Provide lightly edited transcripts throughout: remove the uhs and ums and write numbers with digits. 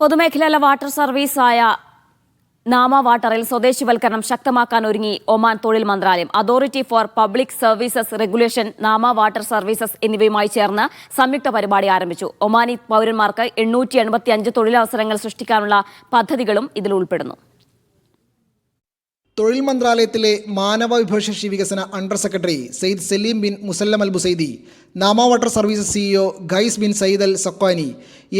പൊതുമേഖലാ വാട്ടർ സർവീസായ നാമ വാട്ടറിൽ സ്വദേശിവൽക്കരണം ശക്തമാക്കാൻ ഒരുങ്ങി ഒമാൻ തൊഴിൽ മന്ത്രാലയം. Authority for public services regulation, നാമ വാട്ടർ സർവീസസ് എന്നിവയുമായി ചേർന്ന് സംയുക്ത പരിപാടി ആരംഭിച്ചു. ഒമാനി പൗരന്മാർക്ക് 885 തൊഴിലവസരങ്ങൾ സൃഷ്ടിക്കാനുള്ള പദ്ധതികളും ഇതിൽ ഉൾപ്പെടുന്നു. തൊഴിൽ മന്ത്രാലയത്തിലെ മാനവ വിഭവശേഷി വികസന under secretary Said Salim bin Musallam al Busaidi, Nama water services CEO Qais bin Sayyid al Sakhwani,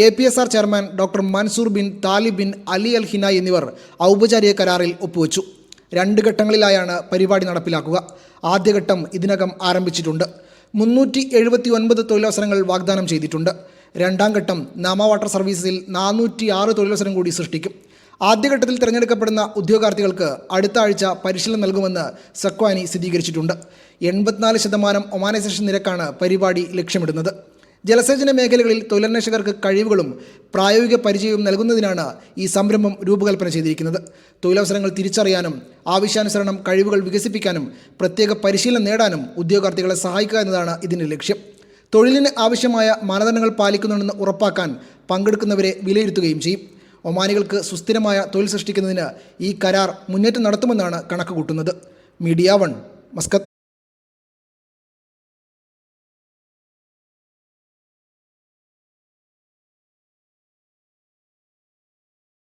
APSR chairman doctor Mansoor bin Talib bin Ali al Hinai എന്നിവർ ഔപചാരിക കരാറിൽ ഒപ്പുവെച്ചു. 2 ഘട്ടങ്ങളിലായാണ് പരിപാടി നടപ്പിലാക്കുക. ആദ്യഘട്ടം ഇതിനകം ആരംഭിച്ചിട്ടുണ്ട്. 379 തൊഴിലവസരങ്ങൾ വാഗ്ദാനം ചെയ്തിട്ടുണ്ട്. രണ്ടാം ഘട്ടം നാമ വാട്ടർ സർവീസസിൽ 406 തൊഴിലവസരം കൂടി സൃഷ്ടിക്കും. ആദ്യഘട്ടത്തിൽ തിരഞ്ഞെടുക്കപ്പെടുന്ന ഉദ്യോഗാർത്ഥികൾക്ക് അടുത്ത ആഴ്ച പരിശീലനം നൽകുമെന്ന് സഖ്വാനി സ്ഥിരീകരിച്ചിട്ടുണ്ട്. 84% ഒമാനൈസേഷൻ നിരക്കാണ് പരിപാടി ലക്ഷ്യമിടുന്നത്. ജലസേചന മേഖലകളിൽ തൊഴിലന്വേഷകർക്ക് കഴിവുകളും പ്രായോഗിക പരിചയവും നൽകുന്നതിനാണ് ഈ സംരംഭം രൂപകൽപ്പന ചെയ്തിരിക്കുന്നത്. തൊഴിലവസരങ്ങൾ തിരിച്ചറിയാനും ആവശ്യാനുസരണം കഴിവുകൾ വികസിപ്പിക്കാനും പ്രത്യേക പരിശീലനം നേടാനും ഉദ്യോഗാർത്ഥികളെ സഹായിക്കുക എന്നതാണ് ഇതിൻ്റെ ലക്ഷ്യം. തൊഴിലിന് ആവശ്യമായ മാനദണ്ഡങ്ങൾ പാലിക്കുന്നുണ്ടെന്ന് ഉറപ്പാക്കാൻ പങ്കെടുക്കുന്നവരെ വിലയിരുത്തുകയും ചെയ്യും. ഒമാനികൾക്ക് സുസ്ഥിരമായ തൊഴിൽ സൃഷ്ടിക്കുന്നതിന് ഈ കരാർ മുന്നേറ്റം നടത്തുമെന്നാണ് കണക്കുകൂട്ടുന്നത്. Media 1, Muscat.